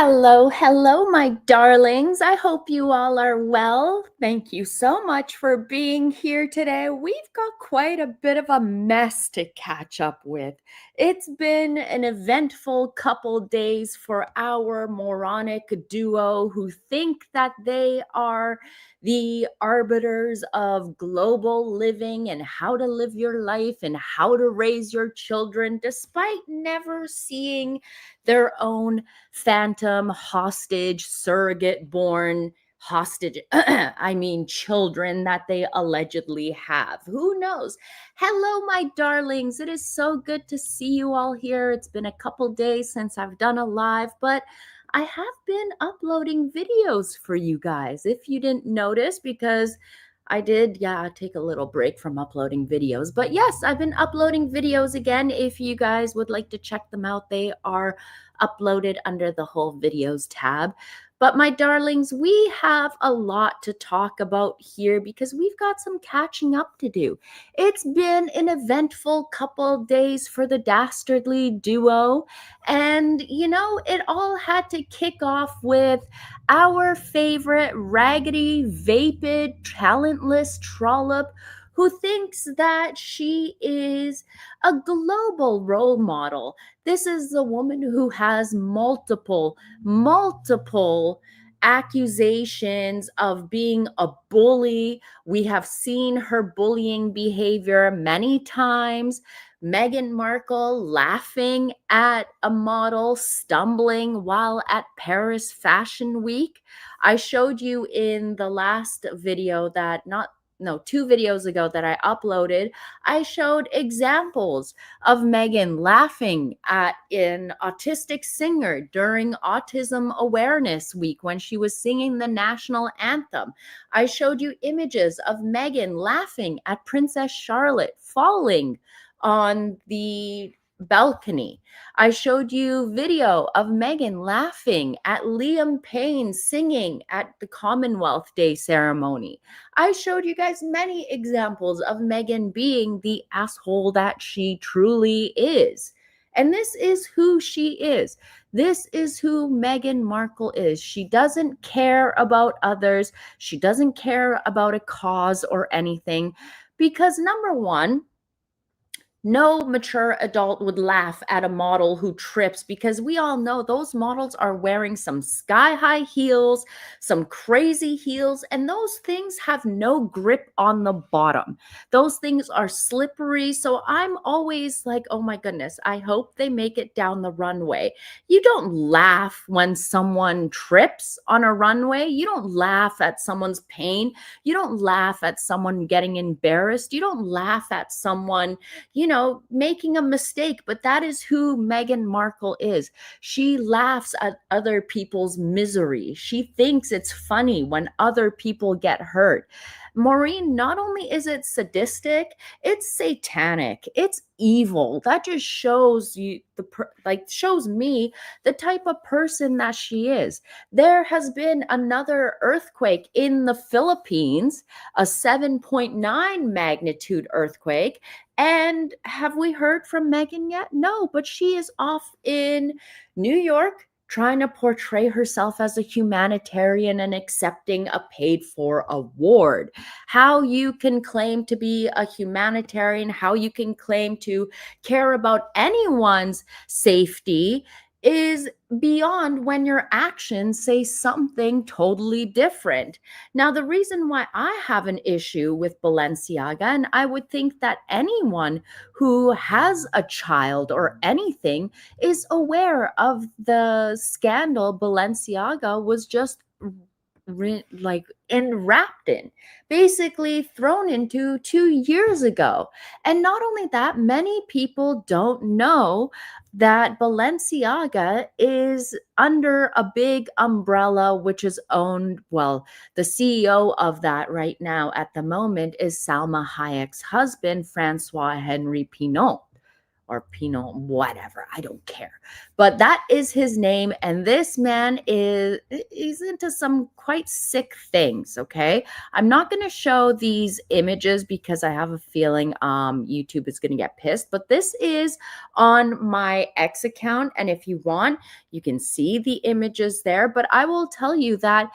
Hello, hello, my darlings. I hope you all are well. Thank you so much for being here today. We've got quite a bit of a mess to catch up with. It's been an eventful couple days for our moronic duo who think that they are the arbiters of global living and how to live your life and how to raise your children, despite never seeing their own phantom hostage surrogate born hostage I mean children that they allegedly have. Who knows? Hello, my darlings. It is so good to see you all here. It's been a couple days since I've done a live, but I have been uploading videos for you guys, if you didn't notice, because I did, take a little break from uploading videos. But yes, I've been uploading videos again. If you guys would like to check them out, they are uploaded under the whole videos tab. But my darlings, we have a lot to talk about here because we've got some catching up to do. It's been an eventful couple days for the dastardly duo. And, it all had to kick off with our favorite raggedy, vapid, talentless trollop who thinks that she is a global role model. This is the woman who has multiple accusations of being a bully. We have seen her bullying behavior many times. Meghan Markle laughing at a model stumbling while at Paris Fashion Week. I showed you in the last video that two videos ago that I uploaded, I showed examples of Meghan laughing at an autistic singer during Autism Awareness Week when she was singing the national anthem. I showed you images of Meghan laughing at Princess Charlotte falling on the balcony. I showed you video of Meghan laughing at Liam Payne singing at the Commonwealth Day ceremony. I showed you guys many examples of Meghan being the asshole that she truly is. And this is who she is. This is who Meghan Markle is. She doesn't care about others. She doesn't care about a cause or anything because, number one, no mature adult would laugh at a model who trips because we all know those models are wearing some sky high heels, some crazy heels, and those things have no grip on the bottom. Those things are slippery. So I'm always like, oh my goodness, I hope they make it down the runway. You don't laugh when someone trips on a runway. You don't laugh at someone's pain. You don't laugh at someone getting embarrassed. You don't laugh at someone, making a mistake, but that is who Meghan Markle is. She laughs at other people's misery. She thinks it's funny when other people get hurt. Maureen, not only is it sadistic, it's satanic. It's evil. That just shows you shows me the type of person that she is. There has been another earthquake in the Philippines, a 7.9 magnitude earthquake. And have we heard from Meghan yet? No, but she is off in New York trying to portray herself as a humanitarian and accepting a paid for award. How you can claim to be a humanitarian, how you can claim to care about anyone's safety is beyond when your actions say something totally different. Now, the reason why I have an issue with Balenciaga, and I would think that anyone who has a child or anything is aware of the scandal Balenciaga was just enwrapped in, basically thrown into 2 years ago. And not only that, many people don't know that Balenciaga is under a big umbrella, which is owned, well, the CEO of that right now at the moment is Salma Hayek's husband, Francois Henry Pinault. or Pinot, whatever. I don't care. But that is his name. And this man he's into some quite sick things. Okay. I'm not going to show these images because I have a feeling YouTube is going to get pissed. But this is on my X account. And if you want, you can see the images there. But I will tell you that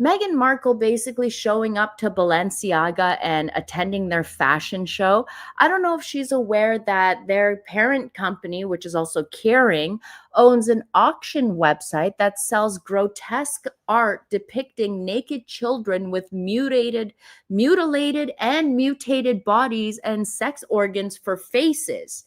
Meghan Markle basically showing up to Balenciaga and attending their fashion show. I don't know if she's aware that their parent company, which is also Kering, owns an auction website that sells grotesque art depicting naked children with mutilated and mutated bodies and sex organs for faces.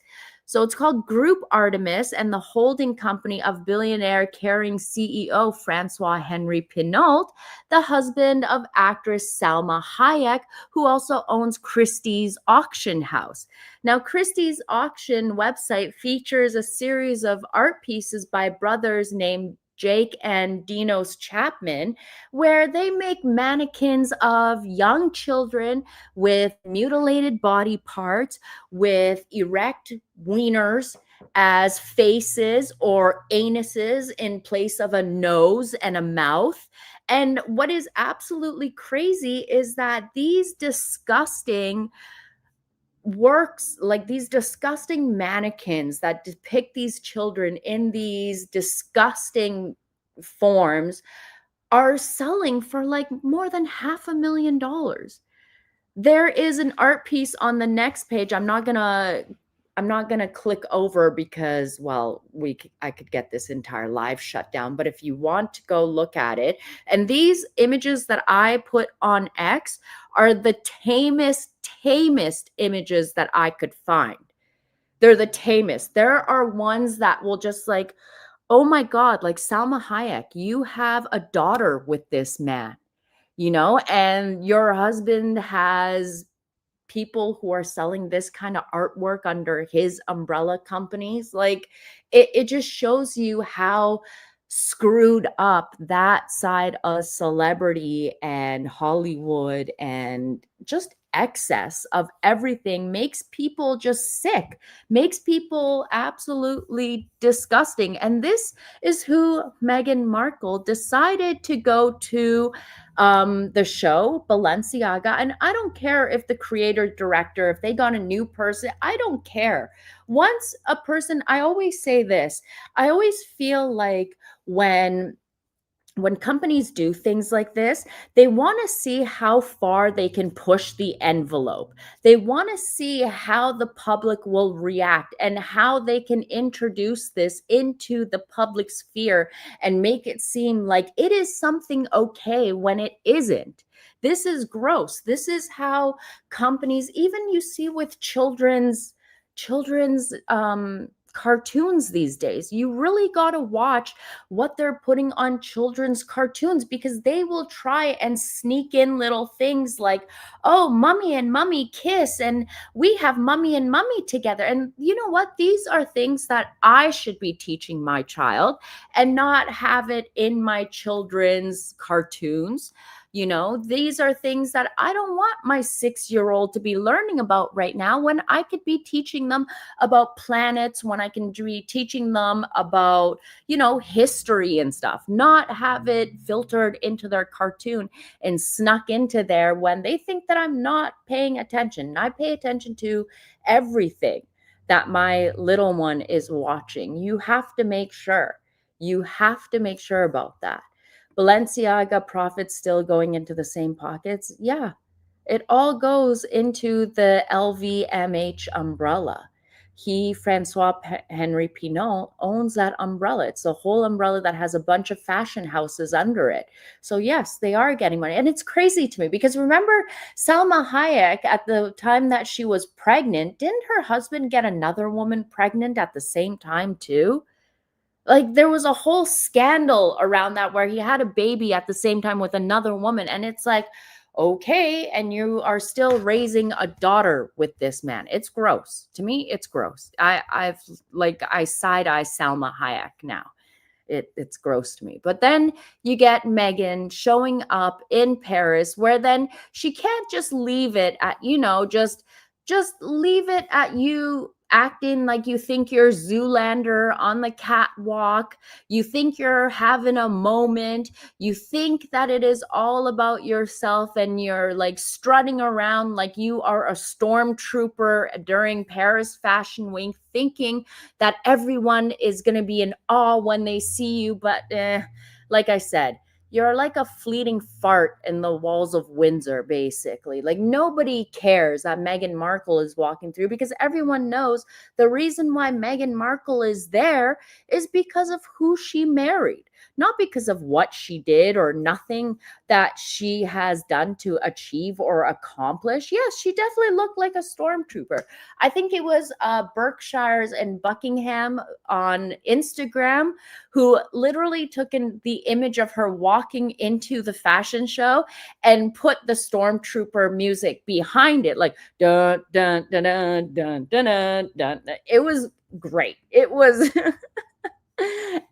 So it's called Group Artemis and the holding company of billionaire Kering CEO Francois Henry Pinault, the husband of actress Salma Hayek, who also owns Christie's auction house. Now, Christie's auction website features a series of art pieces by brothers named Jake and Dinos Chapman, where they make mannequins of young children with mutilated body parts, with erect wieners as faces or anuses in place of a nose and a mouth. And what is absolutely crazy is that these disgusting works, like these disgusting mannequins that depict these children in these disgusting forms, are selling for like more than $500,000. There is an art piece on the next page. I'm not gonna click over because, well, I could get this entire live shut down. But if you want to go look at it, and these images that I put on X are the tamest images that I could find. They're the tamest. There are ones that will just like, oh my God, like Salma Hayek, you have a daughter with this man, and your husband has people who are selling this kind of artwork under his umbrella companies. Like it just shows you how screwed up that side of celebrity and Hollywood and just excess of everything makes people just sick, makes people absolutely disgusting. And this is who Meghan Markle decided to go to the show Balenciaga. And I don't care if the creator director, if they got a new person, I don't care. Once a person, I always say this, I always feel like when companies do things like this, they want to see how far they can push the envelope. They want to see how the public will react and how they can introduce this into the public sphere and make it seem like it is something okay when it isn't. This is gross. This is how companies, even you see with children's cartoons these days. You really got to watch what they're putting on children's cartoons because they will try and sneak in little things like, oh, mommy and mummy kiss, and we have mummy and mummy together. And you know what? These are things that I should be teaching my child and not have it in my children's cartoons. These are things that I don't want my 6-year-old to be learning about right now when I could be teaching them about planets, when I can be teaching them about, history and stuff, not have it filtered into their cartoon and snuck into there when they think that I'm not paying attention. And I pay attention to everything that my little one is watching. You have to make sure. You have to make sure about that. Balenciaga profits still going into the same pockets. Yeah, it all goes into the LVMH umbrella. Francois Henry Pinault, owns that umbrella. It's a whole umbrella that has a bunch of fashion houses under it. So yes, they are getting money. And it's crazy to me because remember Salma Hayek, at the time that she was pregnant, didn't her husband get another woman pregnant at the same time too? Like there was a whole scandal around that where he had a baby at the same time with another woman. And it's like, okay, and you are still raising a daughter with this man. It's gross. To me, it's gross. I side eye Salma Hayek now. It's gross to me. But then you get Meghan showing up in Paris, where then she can't just leave it at, just leave it at you acting like you think you're Zoolander on the catwalk. You think you're having a moment. You think that it is all about yourself, and you're like strutting around like you are a stormtrooper during Paris Fashion Week, thinking that everyone is going to be in awe when they see you. But like I said, you're like a fleeting fart in the walls of Windsor, basically. Like nobody cares that Meghan Markle is walking through, because everyone knows the reason why Meghan Markle is there is because of who she married, not because of what she did or nothing that she has done to achieve or accomplish. Yes, she definitely looked like a stormtrooper. I think it was Berkshires and Buckingham on Instagram who literally took in the image of her walking into the fashion show and put the stormtrooper music behind it, like dun dun dun dun dun dun dun. Dun. It was great. It was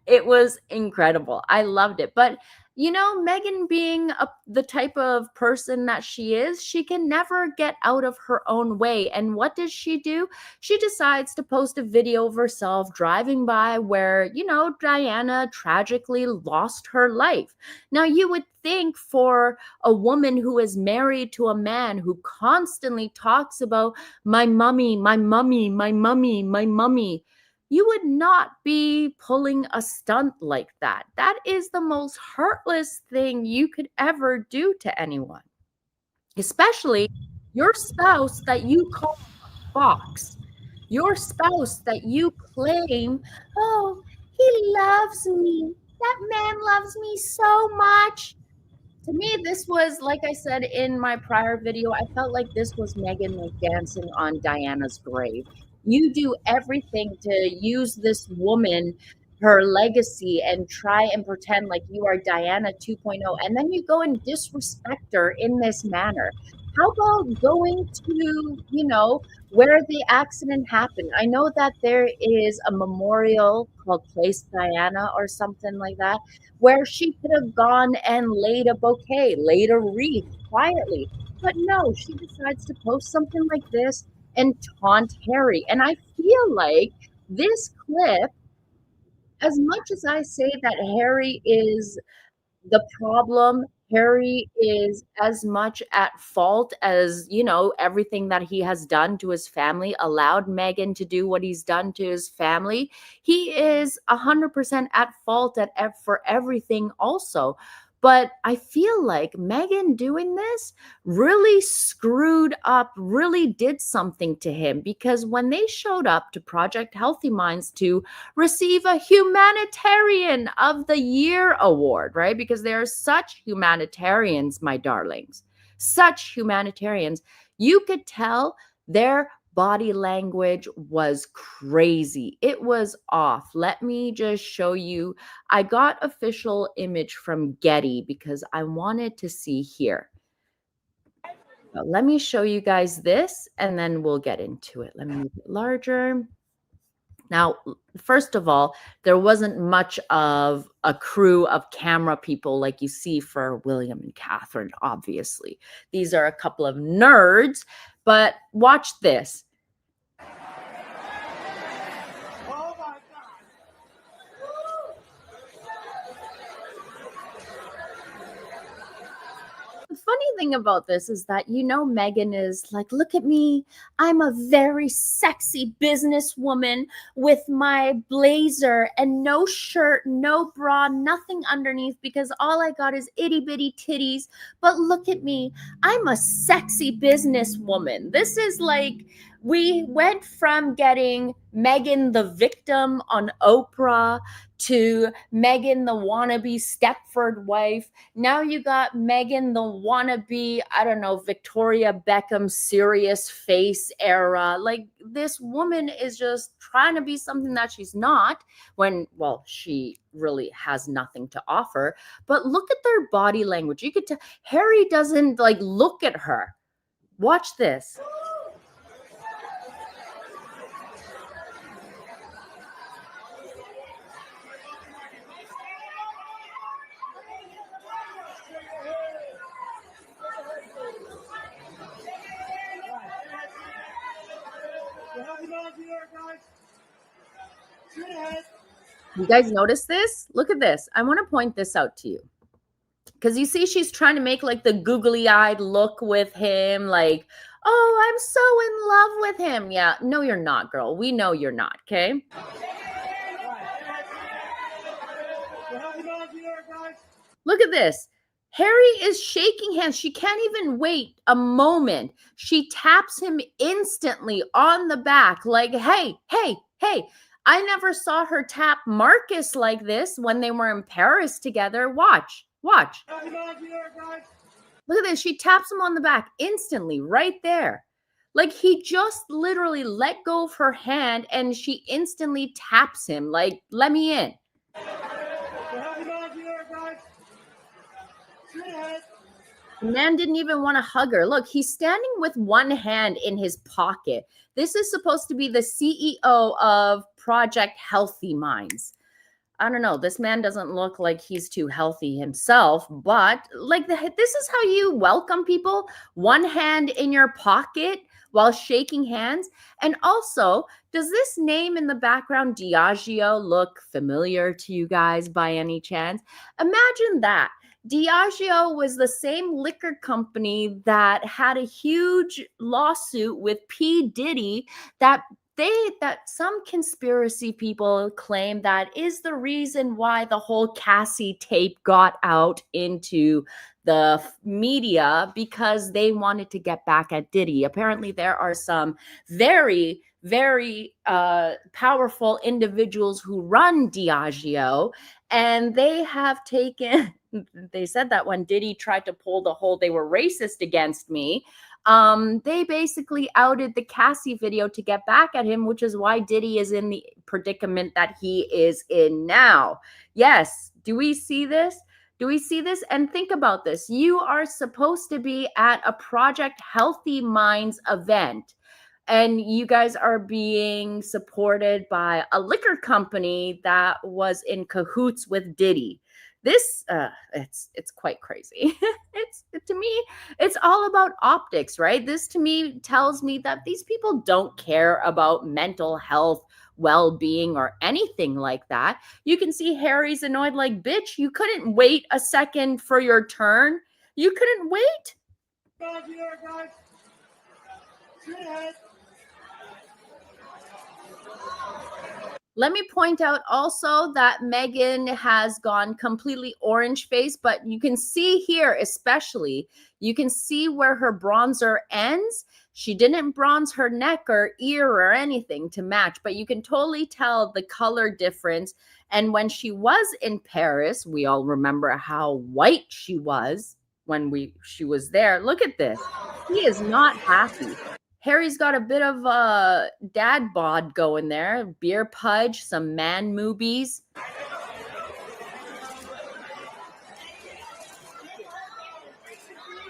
it was incredible. I loved it. But Megan being the type of person that she is, she can never get out of her own way. And what does she do? She decides to post a video of herself driving by where, Diana tragically lost her life. Now, you would think for a woman who is married to a man who constantly talks about my mummy, my mummy, my mummy, my mummy, you would not be pulling a stunt like that. That is the most heartless thing you could ever do to anyone, especially your spouse that you call a fox, your spouse that you claim, oh, he loves me. That man loves me so much. To me, this was, like I said in my prior video, I felt like this was Megan like dancing on Diana's grave. You do everything to use this woman, her legacy, and try and pretend like you are Diana 2.0, and then you go and disrespect her in this manner. How about going to, where the accident happened? I know that there is a memorial called Place Diana or something like that, where she could have gone and laid a bouquet, laid a wreath quietly. But no, she decides to post something like this and taunt Harry. And I feel like this clip, as much as I say that Harry is the problem, Harry is as much at fault as, everything that he has done to his family, allowed Meghan to do what he's done to his family. He is 100% at fault for everything also. But I feel like Meghan doing this really screwed up, really did something to him, because when they showed up to Project Healthy Minds to receive a Humanitarian of the Year award, right? Because they're such humanitarians, my darlings, such humanitarians. You could tell their body language was crazy. It was off. Let me just show you. I got official image from Getty because I wanted to see here. So let me show you guys this and then we'll get into it. Let me make it larger. Now, first of all, there wasn't much of a crew of camera people like you see for William and Catherine, obviously. These are a couple of nerds, but watch this. Oh my God. The funny thing about this is that, Meghan is like, look at me. I'm a very sexy businesswoman with my blazer and no shirt, no bra, nothing underneath, because all I got is itty bitty titties. But look at me. I'm a sexy businesswoman. This is like, we went from getting Meghan the victim on Oprah to Meghan the wannabe Stepford wife. Now you got Meghan the wannabe, I don't know, Victoria Beckham serious face era. Like, this woman is just trying to be something that she's not, when, well, she really has nothing to offer. But look at their body language. You could tell Harry doesn't like look at her. Watch this. You guys notice this? Look at this. I want to point this out to you. Because you see, she's trying to make like the googly-eyed look with him, like, oh, I'm so in love with him. Yeah, no, you're not, girl. We know you're not, okay? Look at this. Harry is shaking hands. She can't even wait a moment. She taps him instantly on the back, like, hey, hey, hey. I never saw her tap Marcus like this when they were in Paris together. Watch, watch. Look at this. She taps him on the back instantly, right there. Like he just literally let go of her hand and she instantly taps him, like, let me in. The man didn't even want to hug her. Look, he's standing with one hand in his pocket. This is supposed to be the CEO of Project Healthy Minds. I don't know. This man doesn't look like he's too healthy himself, but like this is how you welcome people. One hand in your pocket while shaking hands. And also, does this name in the background, Diageo, look familiar to you guys by any chance? Imagine that. Diageo was the same liquor company that had a huge lawsuit with P. Diddy that some conspiracy people claim that is the reason why the whole Cassie tape got out into the media, because they wanted to get back at Diddy. Apparently there are some very, very powerful individuals who run Diageo, and they have taken they said that when Diddy tried to pull the whole they were racist against me, they basically outed the Cassie video to get back at him, which is why Diddy is in the predicament that he is in now. Yes. Do we see this? Do we see this? And think about this. You are supposed to be at a Project Healthy Minds event, and you guys are being supported by a liquor company that was in cahoots with Diddy. This it's quite crazy. To me, it's all about optics, right? This to me tells me that these people don't care about mental health, well-being, or anything like that. You can see Harry's annoyed, like, bitch, you couldn't wait a second for your turn. You couldn't wait. Let me point out also that Meghan has gone completely orange face, but you can see here, especially, you can see where her bronzer ends. She didn't bronze her neck or ear or anything to match, but you can totally tell the color difference. And when she was in Paris, we all remember how white she was when she was there. Look at this. He is not happy. Harry's got a bit of a dad bod going there. Beer pudge, some man movies.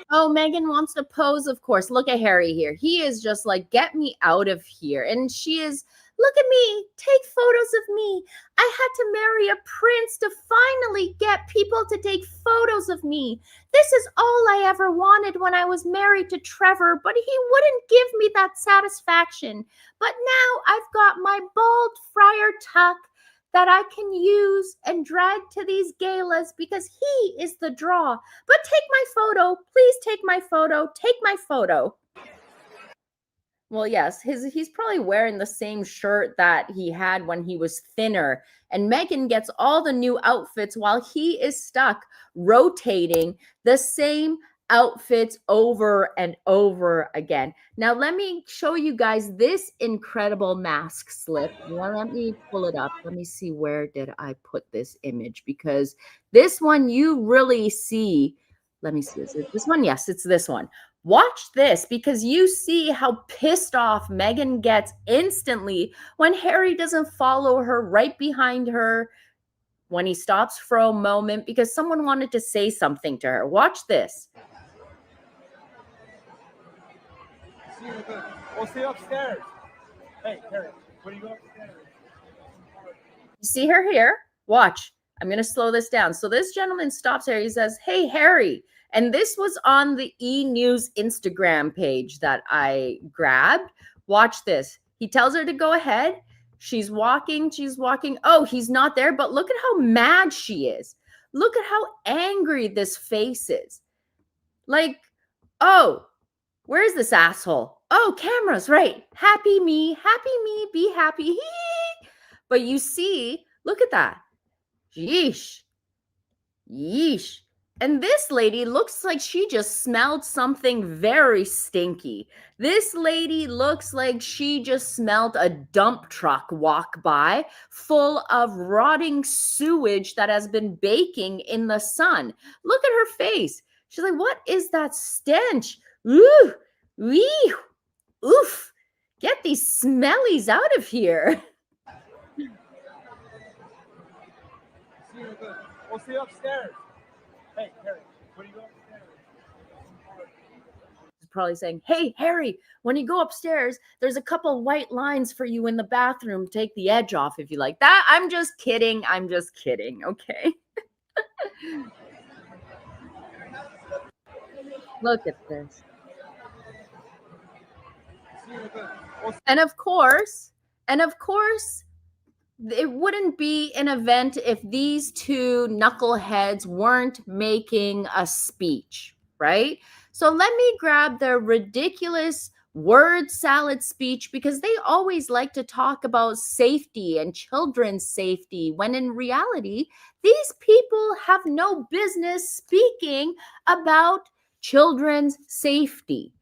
Oh, Meghan wants to pose, of course. Look at Harry here. He is just like, get me out of here. And she is, look at me, take photos of me. I had to marry a prince to finally get people to take photos of me. This is all I ever wanted when I was married to Trevor, but he wouldn't give me that satisfaction. But now I've got my bald friar tuck that I can use and drag to these galas because he is the draw. But take my photo. Please take my photo. Take my photo. Well, yes, he's probably wearing the same shirt that he had when he was thinner. And Meghan gets all the new outfits while he is stuck rotating the same outfits over and over again. Now, let me show you guys this incredible mask slip. Well, let me pull it up. Let me see, where did I put this image? Because this one you really see. Let me see. Is it this one? Yes, it's this one. Watch this, because you see how pissed off Meghan gets instantly when Harry doesn't follow her right behind her when he stops for a moment because someone wanted to say something to her. Watch this. We'll see you upstairs. Hey, Harry, when you go upstairs. You see her here? Watch. I'm going to slow this down. So this gentleman stops Harry. He says, hey, Harry. And this was on the E! News Instagram page that I grabbed. Watch this. He tells her to go ahead. She's walking. Oh, he's not there, but look at how mad she is. Look at how angry this face is. Like, oh, where's this asshole? Oh, cameras, right. Happy me, be happy. But you see, look at that. Yeesh. Yeesh. And this lady looks like she just smelled something very stinky. This lady looks like she just smelled a dump truck walk by full of rotting sewage that has been baking in the sun. Look at her face. She's like, what is that stench? Ooh, wee, oof. Get these smellies out of here. We'll see you upstairs. Hey, Harry, what are you doing upstairs? Probably saying, hey, Harry, when you go upstairs, there's a couple white lines for you in the bathroom. Take the edge off if you like that. I'm just kidding. Okay. Look at this. And of course, it wouldn't be an event if these two knuckleheads weren't making a speech, right? So let me grab their ridiculous word salad speech, because they always like to talk about safety and children's safety, when in reality, these people have no business speaking about children's safety.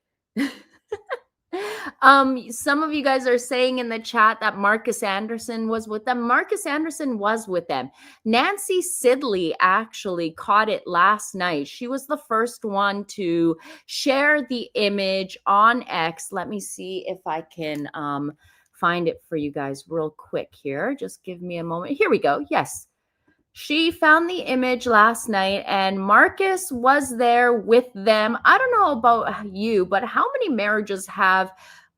Some of you guys are saying in the chat that Marcus Anderson was with them. Marcus Anderson was with them. Nancy Sidley actually caught it last night. She was the first one to share the image on X. Let me see if I can find it for you guys real quick here. Just give me a moment. Here we go. Yes. She found the image last night and Marcus was there with them. I don't know about you, but how many marriages have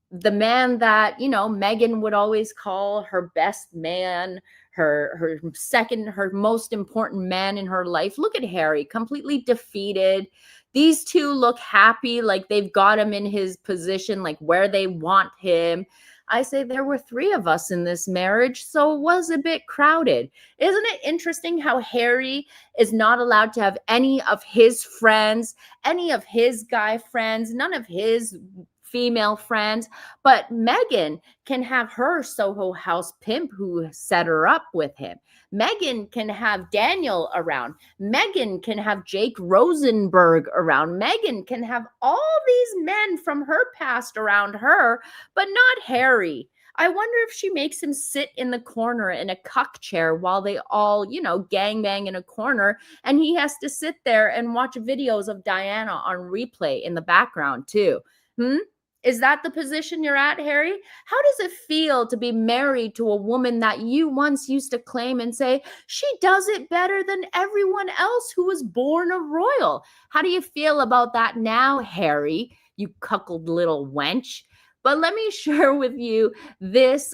the man that, Meghan would always call her best man, her most important man in her life? Look at Harry, completely defeated. These two look happy, like they've got him in his position, like where they want him. I say there were 3 of us in this marriage, so it was a bit crowded. Isn't it interesting how Harry is not allowed to have any of his friends, any of his guy friends, none of his female friends, but Meghan can have her Soho House pimp who set her up with him. Meghan can have Daniel around. Meghan can have Jake Rosenberg around. Meghan can have all these men from her past around her, but not Harry. I wonder if she makes him sit in the corner in a cuck chair while they all, gangbang in a corner, and he has to sit there and watch videos of Diana on replay in the background too. Is that the position you're at, Harry? How does it feel to be married to a woman that you once used to claim and say, she does it better than everyone else who was born a royal? How do you feel about that now, Harry, you cuckold little wench? But let me share with you this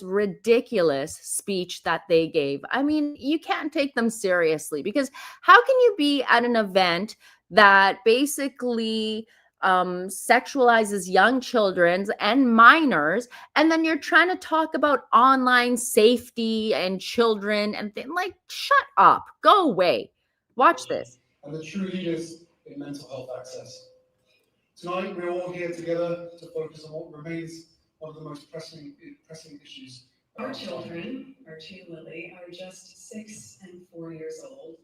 ridiculous speech that they gave. I mean, you can't take them seriously, because how can you be at an event that basically sexualizes young children and minors, and then you're trying to talk about online safety and children and things? Like, shut up, go away. Watch this. And the true leaders in mental health access. Tonight, we're all here together to focus on what remains one of the most pressing issues. Our children, Archie and Lily, are just 6 and 4 years old.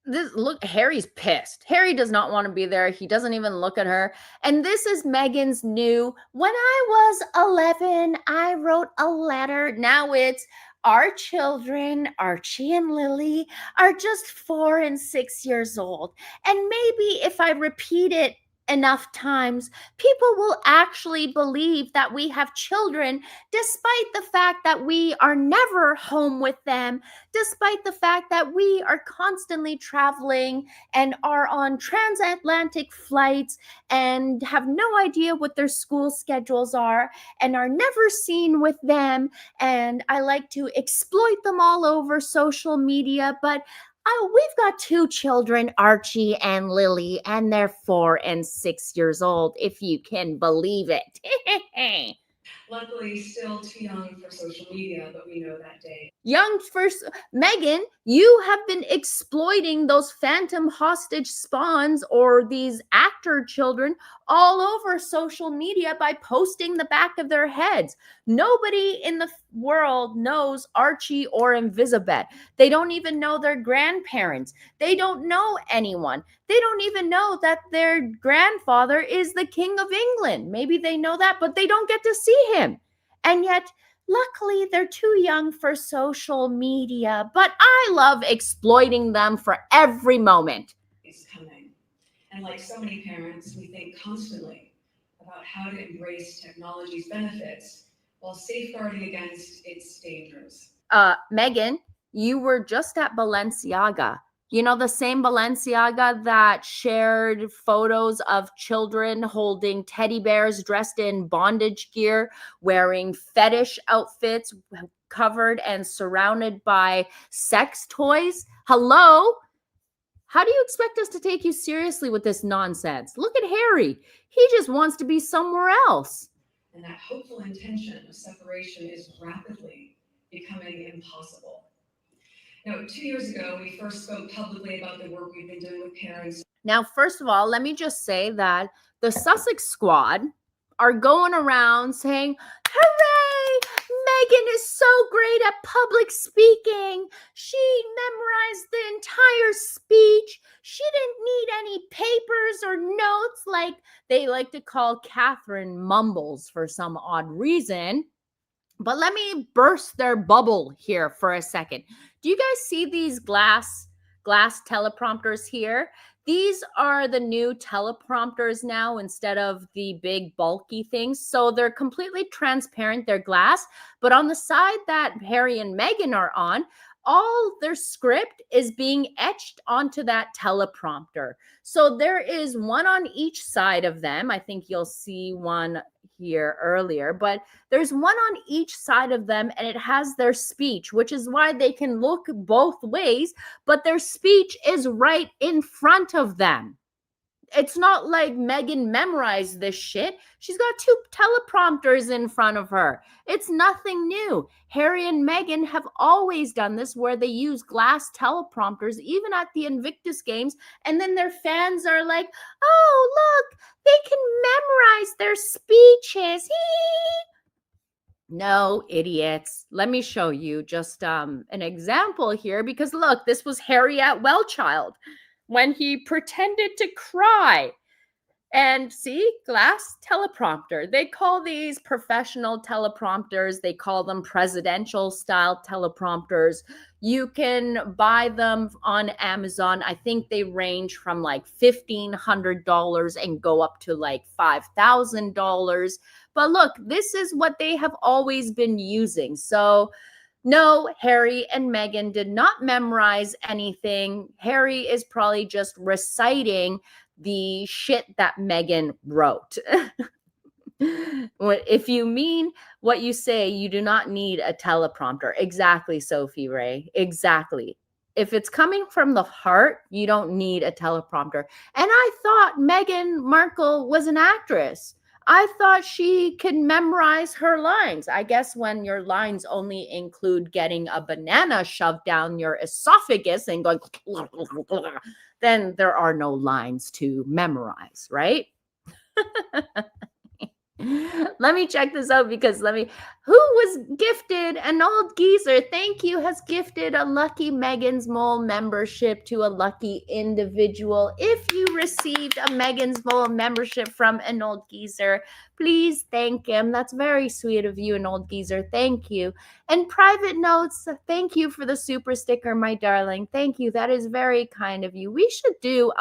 Look, Harry's pissed. Harry does not want to be there. He doesn't even look at her. And this is Meghan's new, when I was 11, I wrote a letter. Now it's, our children, Archie and Lily, are just 4 and 6 years old. And maybe if I repeat it enough times, people will actually believe that we have children, despite the fact that we are never home with them, despite the fact that we are constantly traveling and are on transatlantic flights and have no idea what their school schedules are and are never seen with them. And I like to exploit them all over social media, but Oh, we've got 2 children, Archie and Lily, and they're 4 and 6 years old, if you can believe it. Luckily, still too young for social media, but we know that day. Young first, Meghan, you have been exploiting those phantom hostage spawns or these actor children all over social media by posting the back of their heads. Nobody in the world knows Archie or Elizabeth. They don't even know their grandparents. They don't know anyone. They don't even know that their grandfather is the King of England. Maybe they know that, but they don't get to see him. And yet, luckily, they're too young for social media, but I love exploiting them for every moment. Is coming. And like so many parents, we think constantly about how to embrace technology's benefits while safeguarding against its dangers. Meghan, you were just at Balenciaga. You know, the same Balenciaga that shared photos of children holding teddy bears dressed in bondage gear, wearing fetish outfits, covered and surrounded by sex toys. Hello? How do you expect us to take you seriously with this nonsense? Look at Harry. He just wants to be somewhere else. And that hopeful intention of separation is rapidly becoming impossible. Now, 2 years ago, we first spoke publicly about the work we've been doing with parents. Now, first of all, let me just say that the Sussex squad are going around saying, hooray, Meghan is so great at public speaking. She memorized the entire speech. She didn't need any papers or notes like they like to call Catherine mumbles for some odd reason. But let me burst their bubble here for a second. Do you guys see these glass teleprompters here? These are the new teleprompters now instead of the big bulky things. So they're completely transparent, they're glass. But on the side that Harry and Meghan are on, all their script is being etched onto that teleprompter. So there is one on each side of them. I think you'll see one here earlier, but there's one on each side of them and it has their speech, which is why they can look both ways, but their speech is right in front of them. It's not like Meghan memorized this shit. She's got 2 teleprompters in front of her. It's nothing new. Harry and Meghan have always done this where they use glass teleprompters, even at the Invictus Games, and then their fans are like, oh, look, they can memorize their speeches. No, idiots. Let me show you just an example here because look, this was Harry at Wellchild when he pretended to cry. And see, glass teleprompter. They call these professional teleprompters. They call them presidential style teleprompters. You can buy them on Amazon. I think they range from like $1,500 and go up to like $5,000. But look, this is what they have always been using. So no, Harry and Meghan did not memorize anything. Harry is probably just reciting the shit that Meghan wrote. If you mean what you say, you do not need a teleprompter. Exactly, Sophie Ray. Exactly. If it's coming from the heart, you don't need a teleprompter. And I thought Meghan Markle was an actress. I thought she could memorize her lines. I guess when your lines only include getting a banana shoved down your esophagus and going, then there are no lines to memorize, right? Let me check this out because who was gifted an old geezer? Thank you, has gifted a lucky MeghansMole membership to a lucky individual. If you received a MeghansMole membership from an old geezer, please thank him. That's very sweet of you, an old geezer. Thank you. And private notes, thank you for the super sticker, my darling. Thank you. That is very kind of you. We should do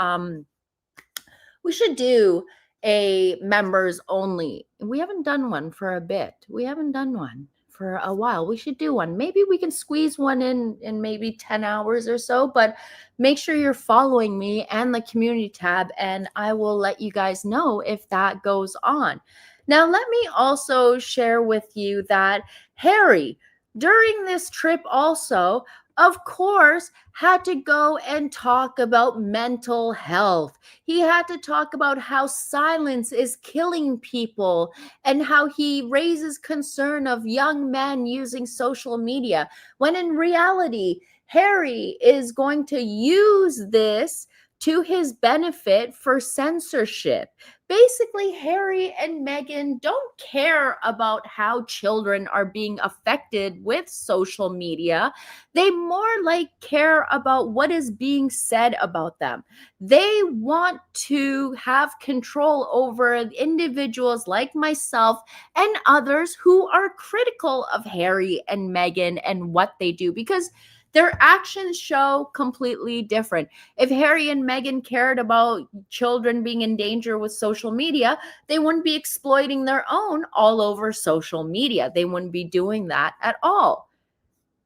a members only. We haven't done one for a bit. We haven't done one for a while. We should do one. Maybe we can squeeze one in maybe 10 hours or so, but make sure you're following me and the community tab and I will let you guys know if that goes on. Now, let me also share with you that Harry, during this trip also, of course, had to go and talk about mental health. He had to talk about how silence is killing people and how he raises concern of young men using social media, when in reality, Harry is going to use this to his benefit for censorship. Basically, Harry and Meghan don't care about how children are being affected with social media. They more like care about what is being said about them. They want to have control over individuals like myself and others who are critical of Harry and Meghan and what they do, because their actions show completely different. If Harry and Meghan cared about children being in danger with social media, they wouldn't be exploiting their own all over social media. They wouldn't be doing that at all.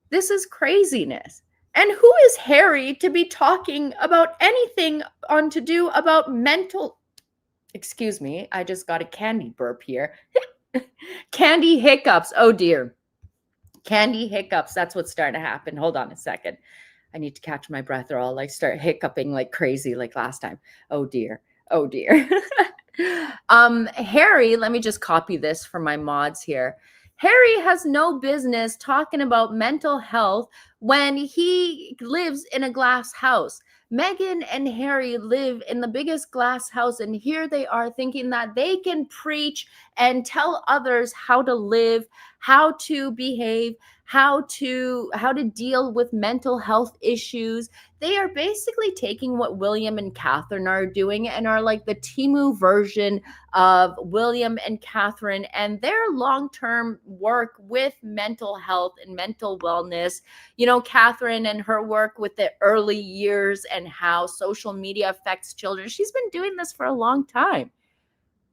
This is craziness. And who is Harry to be talking about anything on to do about mental? Excuse me, I just got a candy burp here. Candy hiccups. Oh dear. Candy hiccups. That's what's starting to happen. Hold on a second. I need to catch my breath or I'll like start hiccuping like crazy like last time. Oh dear. Oh dear. Harry, let me just copy this for my mods here. Harry has no business talking about mental health when he lives in a glass house. Meghan and Harry live in the biggest glass house, and here they are thinking that they can preach and tell others how to live, how to behave, how to deal with mental health issues. They are basically taking what William and Catherine are doing and are like the Timu version of William and Catherine and their long-term work with mental health and mental wellness. You know, Catherine and her work with the early years and how social media affects children. She's been doing this for a long time.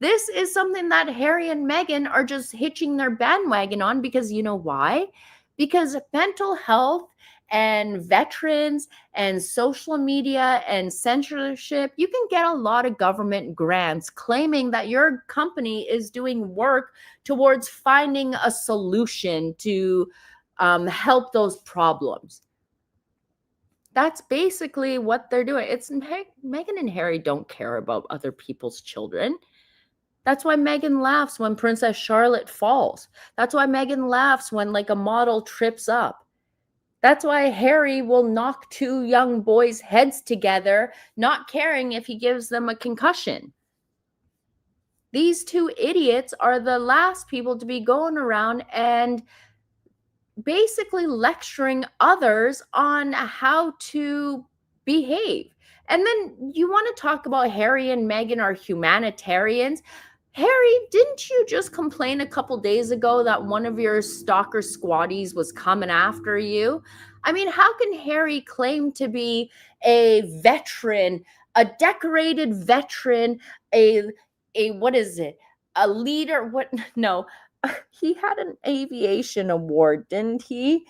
This is something that Harry and Meghan are just hitching their bandwagon on because you know why? Because mental health and veterans and social media and censorship, you can get a lot of government grants claiming that your company is doing work towards finding a solution to help those problems. That's basically what they're doing. It's Meghan and Harry don't care about other people's children. That's why Meghan laughs when Princess Charlotte falls. That's why Meghan laughs when like a model trips up. That's why Harry will knock two young boys' heads together, not caring if he gives them a concussion. These two idiots are the last people to be going around and basically lecturing others on how to behave. And then you want to talk about Harry and Meghan are humanitarians. Harry, didn't you just complain a couple days ago that one of your stalker squaddies was coming after you? I mean, how can Harry claim to be a veteran, a decorated veteran, a what is it? A leader? What? No, he had an aviation award, didn't he?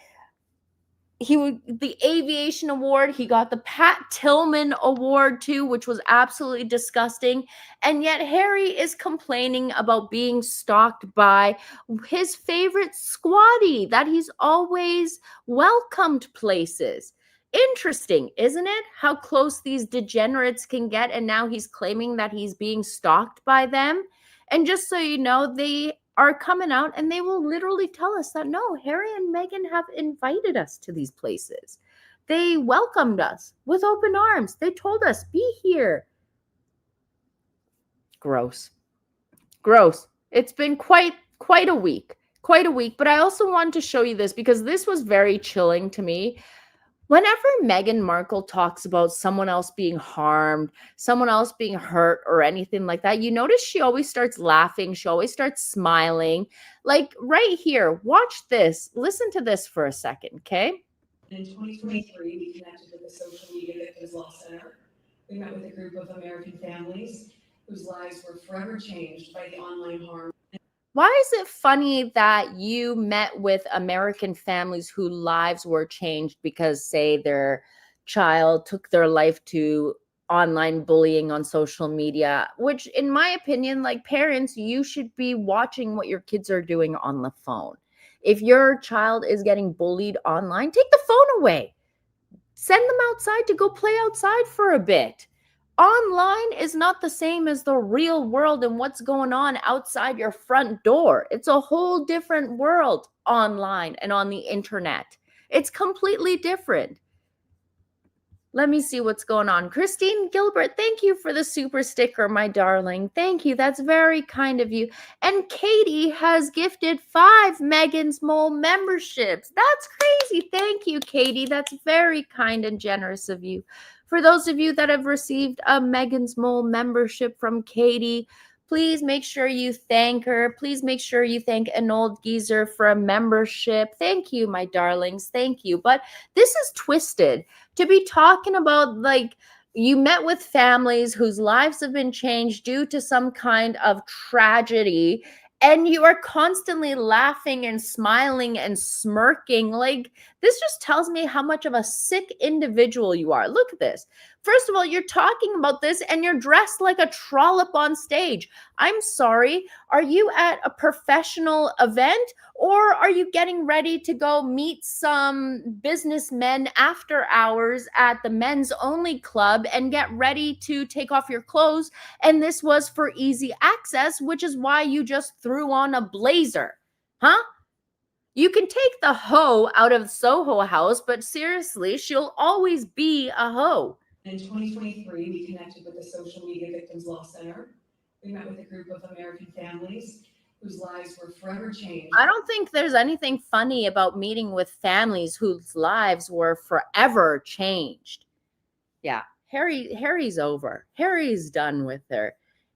The aviation award, he got the Pat Tillman award too, which was absolutely disgusting. And yet Harry is complaining about being stalked by his favorite squatty that he's always welcomed places. Interesting, isn't it? How close these degenerates can get, and now he's claiming that he's being stalked by them. And just so you know, they are coming out and they will literally tell us that no, Harry and Meghan have invited us to these places. They welcomed us with open arms. They told us, be here. Gross. Gross. It's been quite a week. Quite a week. But I also wanted to show you this because this was very chilling to me. Whenever Meghan Markle talks about someone else being harmed, someone else being hurt, or anything like that, you notice she always starts laughing. She always starts smiling. Like right here, watch this. Listen to this for a second, okay? In 2023, we connected with the Social Media Victims Law Center. We met with a group of American families whose lives were forever changed by the online harm. Why is it funny that you met with American families whose lives were changed because, say, their child took their life to online bullying on social media? Which, in my opinion, like parents, you should be watching what your kids are doing on the phone. If your child is getting bullied online, take the phone away. Send them outside to go play outside for a bit. Online is not the same as the real world and what's going on outside your front door. It's a whole different world online and on the internet. It's completely different. Let me see what's going on. Christine Gilbert, thank you for the super sticker, my darling. Thank you. That's very kind of you. And Katie has gifted 5 MeghansMole memberships. That's crazy. Thank you, Katie. That's very kind and generous of you. For those of you that have received a MeghansMole membership from Katie, please make sure you thank her. Please make sure you thank an old geezer for a membership. Thank you, my darlings. Thank you. But this is twisted to be talking about, like, you met with families whose lives have been changed due to some kind of tragedy, and you are constantly laughing and smiling and smirking. Like, this just tells me how much of a sick individual you are. Look at this. First of all, you're talking about this and you're dressed like a trollop on stage. I'm sorry. Are you at a professional event, or are you getting ready to go meet some businessmen after hours at the men's only club and get ready to take off your clothes? And this was for easy access, which is why you just threw on a blazer. Huh? You can take the hoe out of Soho House, but seriously, she'll always be a hoe. In 2023, we connected with the Social Media Victims Law Center. We met with a group of American families whose lives were forever changed. I don't think there's anything funny about meeting with families whose lives were forever changed. Yeah, Harry's over. Harry's done with her.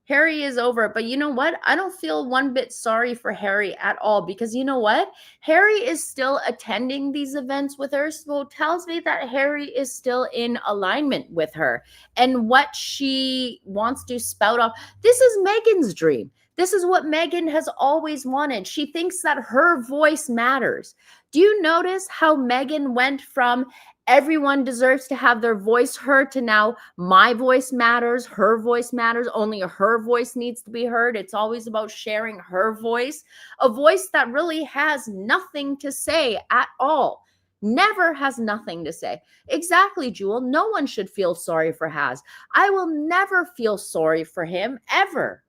Harry is over. But you know what? I don't feel one bit sorry for Harry at all, because you know what? Harry is still attending these events with her. So it tells me that Harry is still in alignment with her and what she wants to spout off. This is Meghan's dream. This is what Meghan has always wanted. She thinks that her voice matters. Do you notice how Meghan went from everyone deserves to have their voice heard to now my voice matters, her voice matters, only her voice needs to be heard? It's always about sharing her voice, a voice that really has nothing to say at all. Never has nothing to say. Exactly, Jewel. No one should feel sorry for Has. I will never feel sorry for him, ever.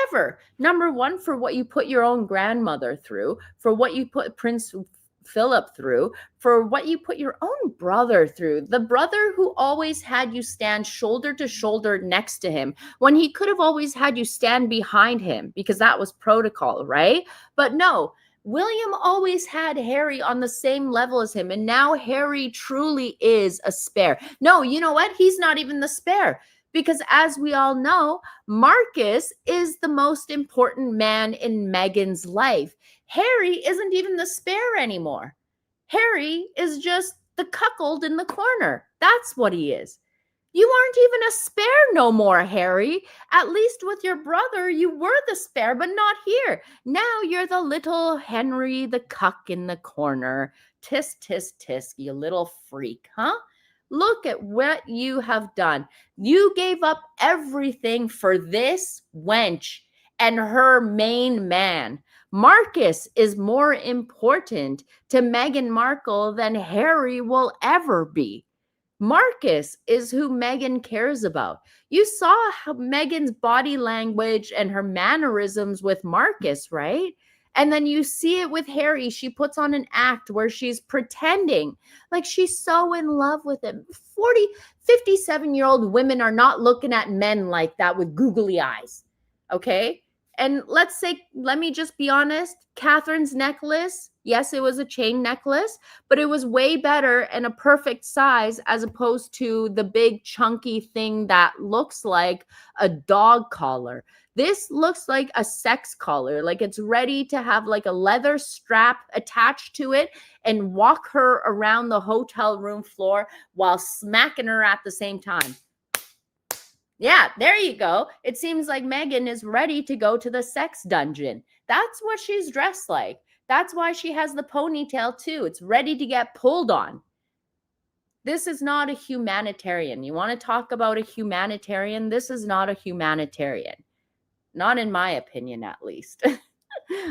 Ever. Number one, for what you put your own grandmother through, for what you put Prince Philip through, for what you put your own brother through, the brother who always had you stand shoulder to shoulder next to him when he could have always had you stand behind him because that was protocol, right? But no, William always had Harry on the same level as him, and now Harry truly is a spare. No, you know what? He's not even the spare. Because as we all know, Marcus is the most important man in Meghan's life. Harry isn't even the spare anymore. Harry is just the cuckold in the corner. That's what he is. You aren't even a spare no more, Harry. At least with your brother, you were the spare, but not here. Now you're the little Henry, the cuck in the corner. Tisk, tisk, tisk, you little freak, huh? Look at what you have done. You gave up everything for this wench and her main man. Marcus is more important to Meghan Markle than Harry will ever be. Marcus is who Meghan cares about. You saw how Meghan's body language and her mannerisms with Marcus, right? And then you see it with Harry. She puts on an act where she's pretending like she's so in love with him. 57-year-old women are not looking at men like that with googly eyes. Okay? And let me just be honest, Catherine's necklace, yes, it was a chain necklace, but it was way better and a perfect size as opposed to the big chunky thing that looks like a dog collar. This looks like a sex collar, like it's ready to have like a leather strap attached to it and walk her around the hotel room floor while smacking her at the same time. Yeah, there you go. It seems like Meghan is ready to go to the sex dungeon. That's what she's dressed like. That's why she has the ponytail too. It's ready to get pulled on. This is not a humanitarian. You want to talk about a humanitarian? This is not a humanitarian. Not in my opinion, at least.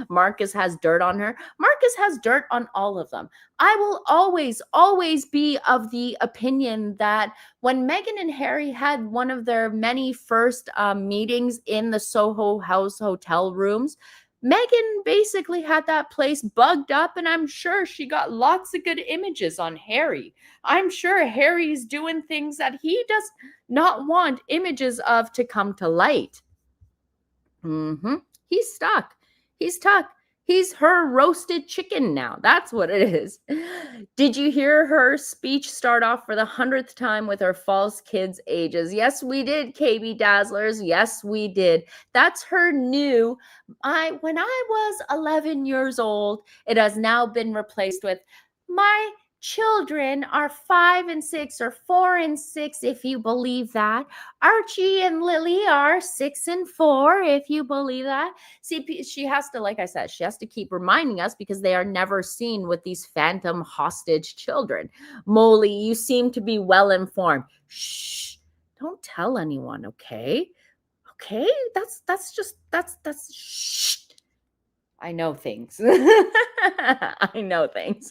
Marcus has dirt on her. Marcus has dirt on all of them. I will always be of the opinion that when Meghan and Harry had one of their many first meetings in the Soho House hotel rooms, Meghan basically had that place bugged up, and I'm sure she got lots of good images on Harry. I'm sure Harry's doing things that he does not want images of to come to light. He's stuck. He's stuck. He's her roasted chicken now. That's what it is. Did you hear her speech start off for the 100th time with her false kids' ages? Yes, we did, KB Dazzlers. Yes, we did. That's her new. When I was 11 years old, it has now been replaced with my children are 5 and 6 or 4 and 6, if you believe that. Archie and Lily are 6 and 4, if you believe that. See, she has to, like I said, she has to keep reminding us because they are never seen with these phantom hostage children. Molly, you seem to be well informed. Shh, don't tell anyone, okay? Okay, that's shh. I know things. I know things.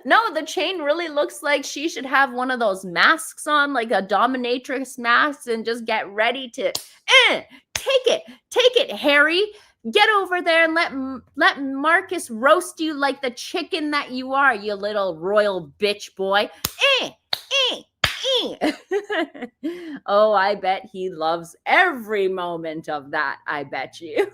No, the chain really looks like she should have one of those masks on, like a dominatrix mask, and just get ready to take it, Harry. Get over there and let Marcus roast you like the chicken that you are, you little royal bitch boy. Oh, I bet he loves every moment of that. I bet you.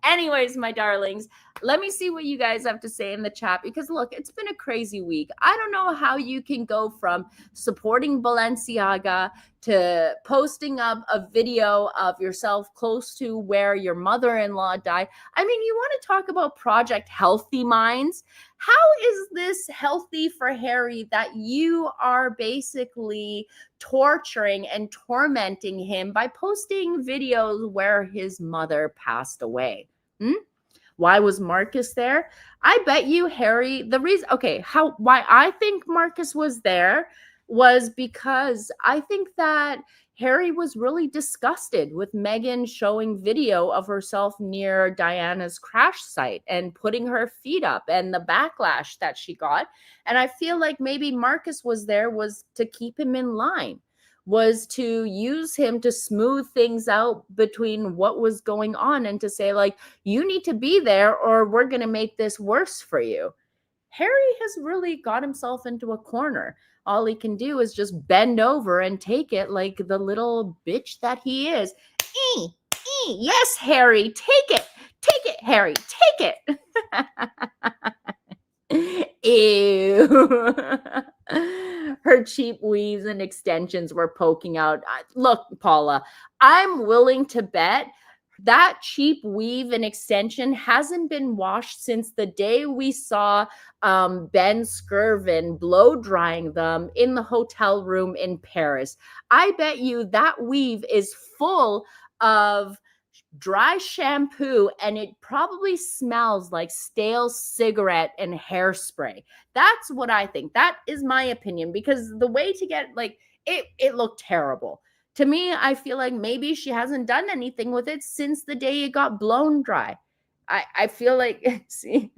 Anyways, my darlings, let me see what you guys have to say in the chat, because look, it's been a crazy week. I don't know how you can go from supporting Balenciaga to posting up a video of yourself close to where your mother-in-law died. I mean, you want to talk about Project Healthy Minds? How is this healthy for Harry that you are basically torturing and tormenting him by posting videos where his mother passed away? Why was Marcus there? I bet you Harry, the reason, why I think Marcus was there was because I think that Harry was really disgusted with Meghan showing video of herself near Diana's crash site and putting her feet up and the backlash that she got. And I feel like maybe Marcus was there was to keep him in line, was to use him to smooth things out between what was going on and to say, like, you need to be there or we're going to make this worse for you. Harry has really got himself into a corner. All he can do is just bend over and take it like the little bitch that he is. Yes, Harry, take it. Take it, Harry, take it. Ew. Her cheap weaves and extensions were poking out. Look, Paula, I'm willing to bet that cheap weave and extension hasn't been washed since the day we saw Ben Skirvin blow drying them in the hotel room in Paris. I bet you that weave is full of dry shampoo and it probably smells like stale cigarette and hairspray. That's what I think. That is my opinion, because the way to get, like, it looked terrible. To me, I feel like maybe she hasn't done anything with it since the day it got blown dry. I feel like, see,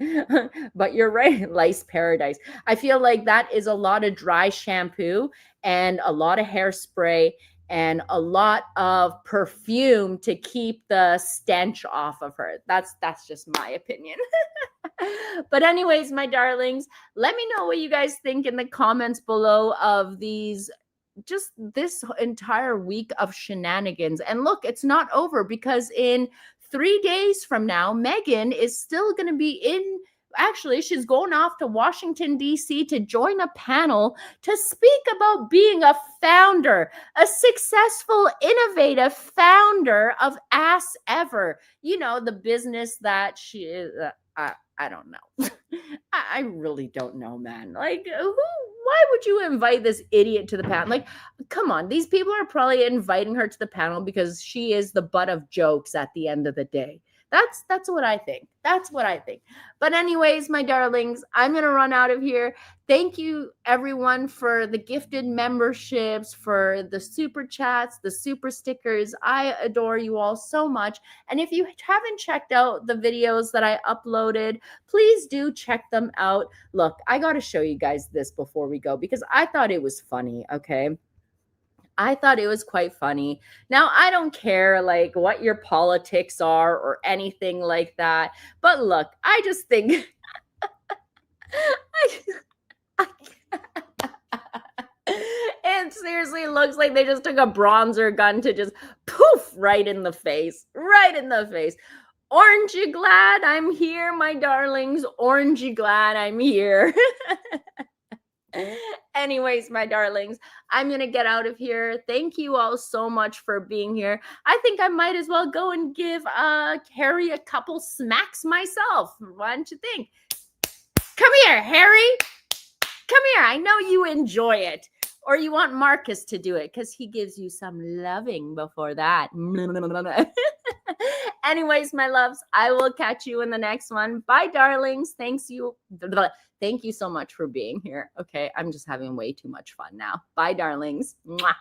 but you're right, Lice Paradise. I feel like that is a lot of dry shampoo and a lot of hairspray and a lot of perfume to keep the stench off of her. That's just my opinion. But anyways, my darlings, let me know what you guys think in the comments below of this entire week of shenanigans. And look, it's not over, because in 3 days from now, Meghan is still going to be she's going off to Washington, D.C. to join a panel to speak about being a founder, a successful, innovative founder of Ask Ever. You know, the business that she is. I don't know. I really don't know, man. Like, why would you invite this idiot to the panel? Like, come on. These people are probably inviting her to the panel because she is the butt of jokes at the end of the day. That's what I think. That's what I think. But anyways, my darlings, I'm going to run out of here. Thank you everyone for the gifted memberships, for the super chats, the super stickers. I adore you all so much. And if you haven't checked out the videos that I uploaded, please do check them out. Look, I got to show you guys this before we go because I thought it was funny, okay? I thought it was quite funny. Now, I don't care like what your politics are or anything like that. But look, I just think it seriously looks like they just took a bronzer gun to just poof right in the face. Right in the face. Aren't you glad I'm here, my darlings? Aren't you glad I'm here? Anyways, my darlings, I'm going to get out of here. Thank you all so much for being here. I think I might as well go and give Harry a couple smacks myself. Why don't you think? Come here, Harry. Come here. I know you enjoy it. Or you want Marcus to do it because he gives you some loving before that. Anyways, my loves, I will catch you in the next one. Bye, darlings. Thank you so much for being here. Okay, I'm just having way too much fun now. Bye, darlings. Mwah.